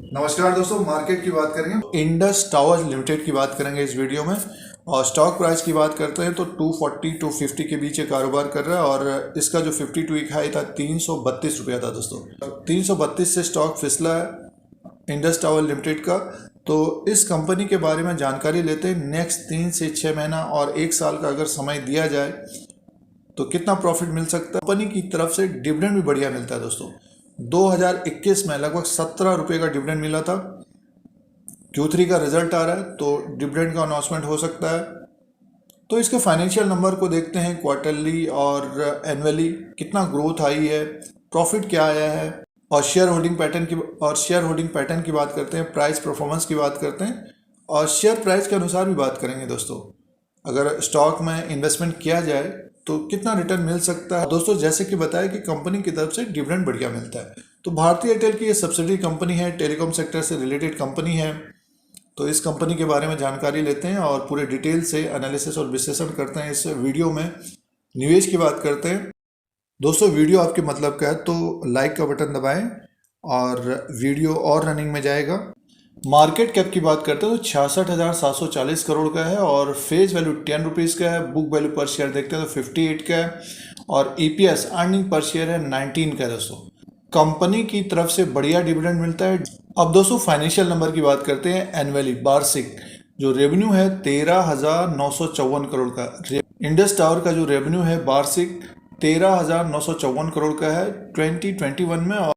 नमस्कार दोस्तों, मार्केट की बात करेंगे। इंडस टावर्स लिमिटेड की बात करेंगे इस वीडियो में। और स्टॉक प्राइस की बात करते हैं तो 240 टू 50 के बीच ये कारोबार कर रहा है और इसका जो 52 वीक हाई था 332 रुपया था दोस्तों। 332 से स्टॉक फिसला है इंडस टावर लिमिटेड का। तो इस कंपनी के बारे में जानकारी लेते हैं। नेक्स्ट 3 से 6 महीना और 1 साल का अगर समय दिया जाए तो कितना प्रॉफिट मिल सकता है। कंपनी की तरफ से डिविडेंड भी बढ़िया मिलता है दोस्तों। 2021 में लगभग 17 रुपये का डिविडेंड मिला था। Q3 का रिजल्ट आ रहा है तो डिविडेंड का अनाउंसमेंट हो सकता है। तो इसके फाइनेंशियल नंबर को देखते हैं, क्वार्टरली और एनुअली कितना ग्रोथ आई है, प्रॉफिट क्या आया है, और शेयर होल्डिंग पैटर्न की बात करते हैं, प्राइस परफॉर्मेंस की बात करते हैं और शेयर प्राइस के अनुसार भी बात करेंगे दोस्तों। अगर स्टॉक में इन्वेस्टमेंट किया जाए तो कितना रिटर्न मिल सकता है। दोस्तों जैसे कि बताया कि कंपनी की तरफ से डिविडेंड बढ़िया मिलता है। तो भारतीय एयरटेल की ये सब्सिडरी कंपनी है, टेलीकॉम सेक्टर से रिलेटेड कंपनी है। तो इस कंपनी के बारे में जानकारी लेते हैं और पूरे डिटेल से एनालिसिस और विश्लेषण करते हैं इस वीडियो में। निवेश की बात करते हैं दोस्तों। वीडियो आपके मतलब का है तो लाइक का बटन दबाएं और वीडियो और रनिंग में जाएगा। मार्केट कैप की बात करते हैं तो 66,740 करोड़ का है और फेस वैल्यू 10 रुपीज़ का है। बुक वैल्यू पर शेयर देखते हैं तो 58 का है और EPS अर्निंग पर शेयर है 19 का है दोस्तों। कंपनी की तरफ से बढ़िया डिविडेंड मिलता है। अब दोस्तों फाइनेंशियल नंबर की बात करते हैं। एनुअली वार्षिक जो रेवेन्यू है 13,954 करोड़ का। इंडस टावर का जो रेवेन्यू है वार्षिक 13,954 करोड़ का है 2021 में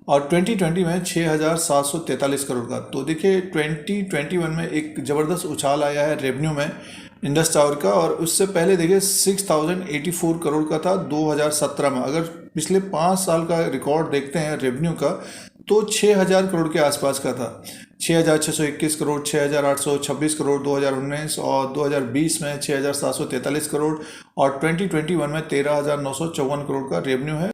और 2020 में 6,743 करोड़ का। तो देखिए 2021 में एक ज़बरदस्त उछाल आया है रेवेन्यू में इंडस टावर का। और उससे पहले देखिए 6,084 करोड़ का था 2017 में। अगर पिछले 5 साल का रिकॉर्ड देखते हैं रेवेन्यू का तो 6,000 करोड़ के आसपास का था। 6,621 करोड़, 6,826 करोड़ 2019 और 2020 में 6,743 करोड़ और 2021 में 13,954 करोड़ का रेवेन्यू है।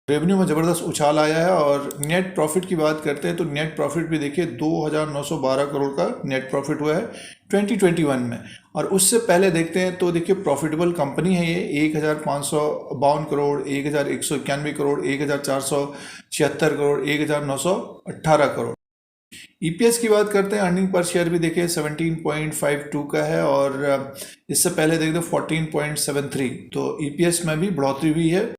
रेवेन्यू में ज़बरदस्त उछाल आया है। और नेट प्रॉफिट की बात करते हैं तो नेट प्रॉफिट भी देखिए 2,912 करोड़ का नेट प्रॉफिट हुआ है 2021 में। और उससे पहले देखते हैं तो देखिए प्रॉफिटेबल कंपनी है ये। 1,552 करोड़, 1,191 करोड़, 1,476 करोड़, 1,918 करोड़। EPS की बात करते हैं, अर्निंग पर शेयर भी देखिए 17.52 का है और इससे पहले देखते 14.73। तो EPS में भी बढ़ोतरी हुई है।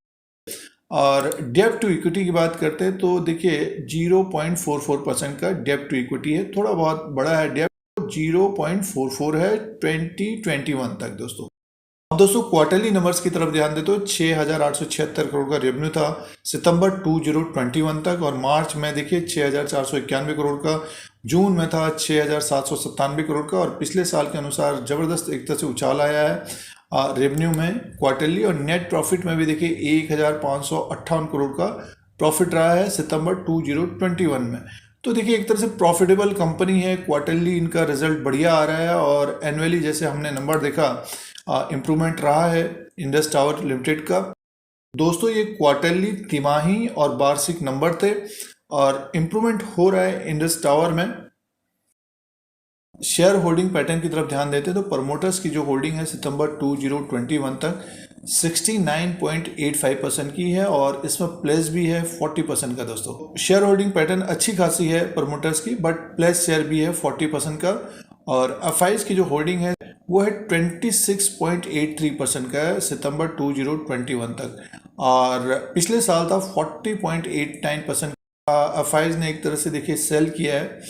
और डेब्ट टू इक्विटी की बात करते हैं तो देखिए 0.44% का डेब्ट टू इक्विटी है। थोड़ा बहुत बड़ा है डेब्ट, 0.44 है 2021 तक दोस्तों। अब दोस्तों क्वार्टरली नंबर्स की तरफ ध्यान दें तो 6,876 करोड़ का रेवेन्यू था सितंबर 2021 तक। और मार्च में देखिए 6,491 करोड़ का, जून में था 6,797 करोड़ का। और पिछले साल के अनुसार ज़बरदस्त एक तरह से उछाल आया है रेवेन्यू में क्वार्टरली। और नेट प्रॉफिट में भी देखिए 1,558 करोड़ का प्रॉफिट रहा है सितंबर 2021 में। तो देखिए एक तरह से प्रॉफिटेबल कंपनी है। क्वार्टरली इनका रिजल्ट बढ़िया आ रहा है और एनुअली जैसे हमने नंबर देखा इम्प्रूवमेंट रहा है इंडस टावर लिमिटेड का। दोस्तों ये क्वार्टरली, तिमाही और वार्षिक नंबर थे और इम्प्रूवमेंट हो रहा है इंडस टावर में। शेयर होल्डिंग पैटर्न की तरफ ध्यान देते हैं तो प्रमोटर्स की जो होल्डिंग है सितंबर 2021 तक 69.85% की है और इसमें प्लेस भी है 40% का दोस्तों। शेयर होल्डिंग पैटर्न अच्छी खासी है प्रमोटर्स की, बट प्लेस शेयर भी है 40% का। और FIs की जो होल्डिंग है वो है 26.83% का है सितंबर 2021 तक। और पिछले साल था 40.89%। FIs ने एक तरह से देखिए सेल किया है।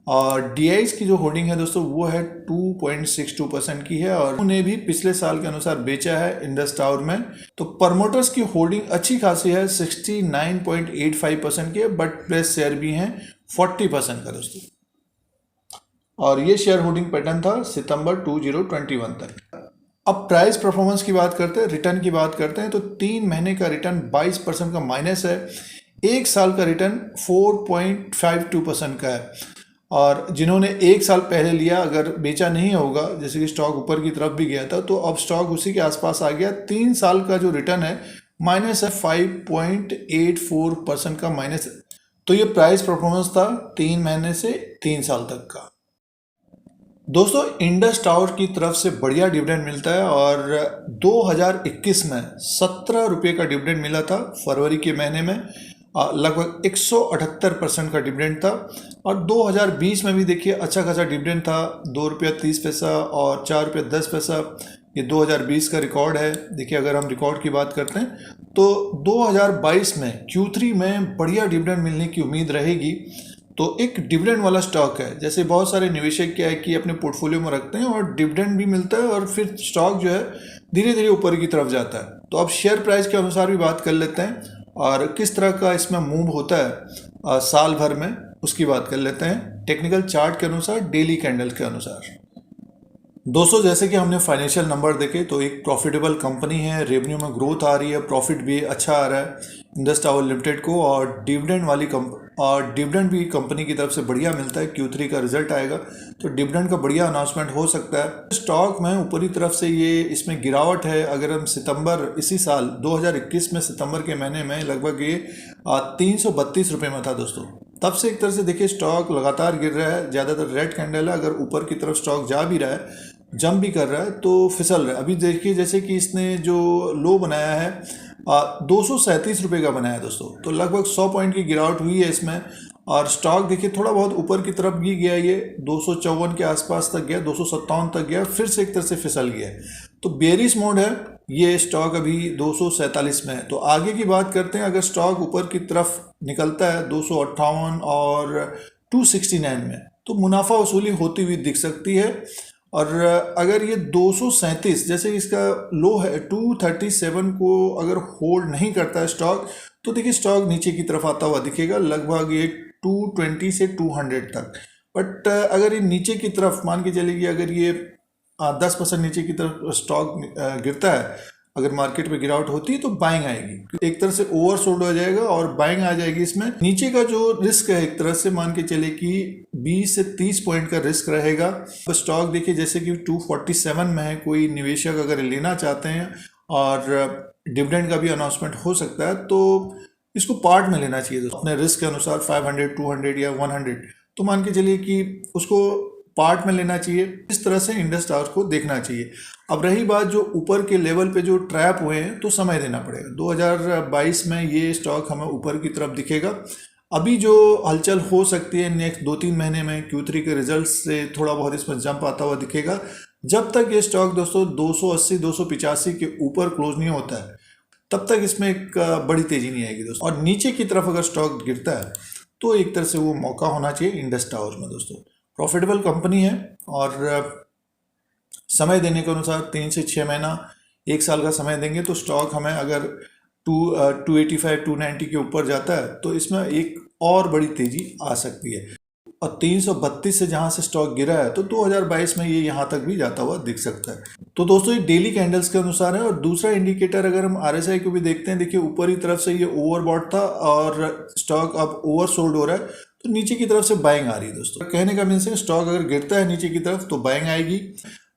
और DIs की जो होल्डिंग है दोस्तों वो है 2.62% की है और उन्हें भी पिछले साल के अनुसार बेचा है इंडस टावर में। तो प्रमोटर्स की होल्डिंग अच्छी खासी है 69.85% की है, बट प्लेस शेयर भी हैं 40% का दोस्तों। और ये शेयर होल्डिंग पैटर्न था सितंबर 2021 तक। अब प्राइस परफॉर्मेंस की बात करते हैं, रिटर्न की बात करते हैं तो 3 महीने का रिटर्न 22% का माइनस है। 1 साल का रिटर्न 4.52% का है। और जिन्होंने 1 साल पहले लिया, अगर बेचा नहीं होगा, जैसे कि स्टॉक ऊपर की तरफ भी गया था तो अब स्टॉक उसी के आसपास आ गया। 3 साल का जो रिटर्न है माइनस है 5.84% का माइनस। तो ये प्राइस परफॉर्मेंस था 3 महीने से 3 साल तक का। दोस्तों इंडस टावर की तरफ से बढ़िया डिविडेंड मिलता है और 2021 में 17 रुपये का डिविडेंड मिला था फरवरी के महीने में। लगभग 178% का डिविडेंड था। और 2020 में भी देखिए अच्छा खासा डिविडेंड था, ₹2.30 और ₹4.10। ये 2020 का रिकॉर्ड है। देखिए अगर हम रिकॉर्ड की बात करते हैं तो 2022 में Q3 में बढ़िया डिविडेंड मिलने की उम्मीद रहेगी। तो एक डिविडेंड वाला स्टॉक है, जैसे बहुत सारे निवेशक क्या है कि अपने पोर्टफोलियो में रखते हैं और डिविडेंड भी मिलता है और फिर स्टॉक जो है धीरे धीरे ऊपर की तरफ जाता है। तो अब शेयर प्राइस के अनुसार भी बात कर लेते हैं और किस तरह का इसमें मूव होता है साल भर में, उसकी बात कर लेते हैं टेक्निकल चार्ट के अनुसार, डेली कैंडल के अनुसार। दोस्तों जैसे कि हमने फाइनेंशियल नंबर देखे तो एक प्रॉफिटेबल कंपनी है, रेवेन्यू में ग्रोथ आ रही है, प्रॉफिट भी अच्छा आ रहा है इंडस टावर लिमिटेड को, और डिविडेंड भी कंपनी की तरफ से बढ़िया मिलता है। Q3 का रिजल्ट आएगा तो डिविडेंड का बढ़िया अनाउंसमेंट हो सकता है। स्टॉक में ऊपरी तरफ से ये इसमें गिरावट है। अगर हम सितंबर इसी साल 2021 में सितंबर के महीने में लगभग ये 332 रुपये में था दोस्तों, तब से एक तरह से देखिए स्टॉक लगातार गिर रहा है। ज़्यादातर रेड कैंडल है, अगर ऊपर की तरफ स्टॉक जा भी रहा है, जंप भी कर रहा है तो फिसल रहा है। अभी देखिए जैसे कि इसने जो लो बनाया है 237 रुपये का बनाया है दोस्तों, तो लगभग 100 पॉइंट की गिरावट हुई है इसमें। और स्टॉक देखिए थोड़ा बहुत ऊपर की तरफ भी गया, ये 254 के आसपास तक गया, 257 तक गया, फिर से एक तरह से फिसल गया। तो बेरिश मोड है, ये स्टॉक अभी 247 में है। तो आगे की बात करते हैं, अगर स्टॉक ऊपर की तरफ निकलता है 258 और 269 में, तो मुनाफा वसूली होती हुई दिख सकती है। और अगर ये 237 जैसे इसका लो है 237 को अगर होल्ड नहीं करता है स्टॉक, तो देखिए स्टॉक नीचे की तरफ आता हुआ दिखेगा, लगभग ये 220 से 200 तक। बट अगर ये नीचे की तरफ मान के चलेगी, अगर ये 10% नीचे की तरफ स्टॉक गिरता है, अगर मार्केट में गिरावट होती है तो बाइंग आएगी, एक तरह से ओवरसोल्ड हो जाएगा और बाइंग आ जाएगी। इसमें नीचे का जो रिस्क है एक तरह से मान के चले कि 20 से 30 पॉइंट का रिस्क रहेगा। तो स्टॉक देखिए जैसे कि 247 में है, कोई निवेशक अगर लेना चाहते हैं और डिविडेंड का भी अनाउंसमेंट हो सकता है तो इसको पार्ट में लेना चाहिए दोस्तों, अपने रिस्क के अनुसार 500, 200 या 100, तो मान के चलिए कि उसको पार्ट में लेना चाहिए। इस तरह से इंडस टावर को देखना चाहिए। अब रही बात जो ऊपर के लेवल पे जो ट्रैप हुए हैं, तो समय देना पड़ेगा। 2022 में ये स्टॉक हमें ऊपर की तरफ दिखेगा। अभी जो हलचल हो सकती है नेक्स्ट 2-3 महीने में, Q3 के रिजल्ट से थोड़ा बहुत इसमें जंप आता हुआ दिखेगा। जब तक ये स्टॉक दोस्तों 280, 285 के ऊपर क्लोज नहीं होता है, तब तक इसमें एक बड़ी तेजी नहीं आएगी दोस्तों। और नीचे की तरफ अगर स्टॉक गिरता है तो एक तरह से वो मौका होना चाहिए इंडस टावर में दोस्तों। प्रॉफिटेबल कंपनी है और समय देने के अनुसार 3 से 6 महीना, 1 साल का समय देंगे तो स्टॉक हमें अगर 285, 290 के ऊपर जाता है तो इसमें एक और बड़ी तेजी आ सकती है। और 332 से जहां से स्टॉक गिरा है तो 2022 में ये यहां तक भी जाता हुआ दिख सकता है। तो दोस्तों ये डेली कैंडल्स के अनुसार है। और दूसरा इंडिकेटर अगर हम RSI को भी देखते हैं, देखिए ऊपरी तरफ से ये ओवरबॉट था और स्टॉक अब ओवरसोल्ड हो रहा है, तो नीचे की तरफ से बाइंग आ रही है दोस्तों। कहने का मीन्स है स्टॉक अगर गिरता है नीचे की तरफ तो बाइंग आएगी।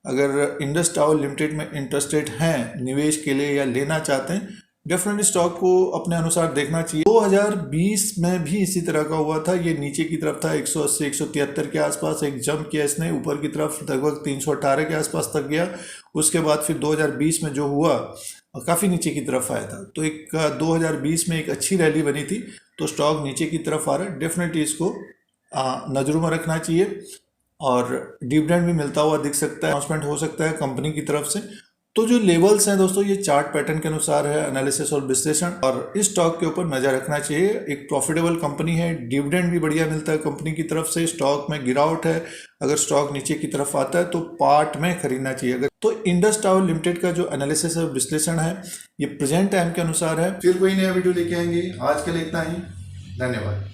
अगर इंडस टावर लिमिटेड में इंटरेस्टेड हैं निवेश के लिए या लेना चाहते हैं, डेफिनेटली स्टॉक को अपने अनुसार देखना चाहिए। 2020 में भी इसी तरह का हुआ था, ये नीचे की तरफ था 180, 173 के आसपास, एक जंप किया इसने ऊपर की तरफ, लगभग 318 के आसपास तक गया। उसके बाद फिर 2020 में जो हुआ काफ़ी नीचे की तरफ आया था, तो एक 2020 में एक अच्छी रैली बनी थी, तो स्टॉक नीचे की तरफ आ रहा है। डेफिनेटली इसको नज़रों में रखना चाहिए और डिविडेंड भी मिलता हुआ दिख सकता है, अनाउंसमेंट हो सकता है कंपनी की तरफ से। तो जो लेवल्स हैं दोस्तों ये चार्ट पैटर्न के अनुसार है, एनालिसिस और विश्लेषण, और इस स्टॉक के ऊपर नजर रखना चाहिए। एक प्रॉफिटेबल कंपनी है, डिविडेंड भी बढ़िया मिलता है कंपनी की तरफ से, स्टॉक में गिरावट है, अगर स्टॉक नीचे की तरफ आता है तो पार्ट में खरीदना चाहिए। अगर तो इंडस टावर लिमिटेड का जो एनालिसिस और विश्लेषण है ये प्रेजेंट टाइम के अनुसार है। फिर कोई नया वीडियो लेके आएंगे, आज के लिए इतना ही, धन्यवाद।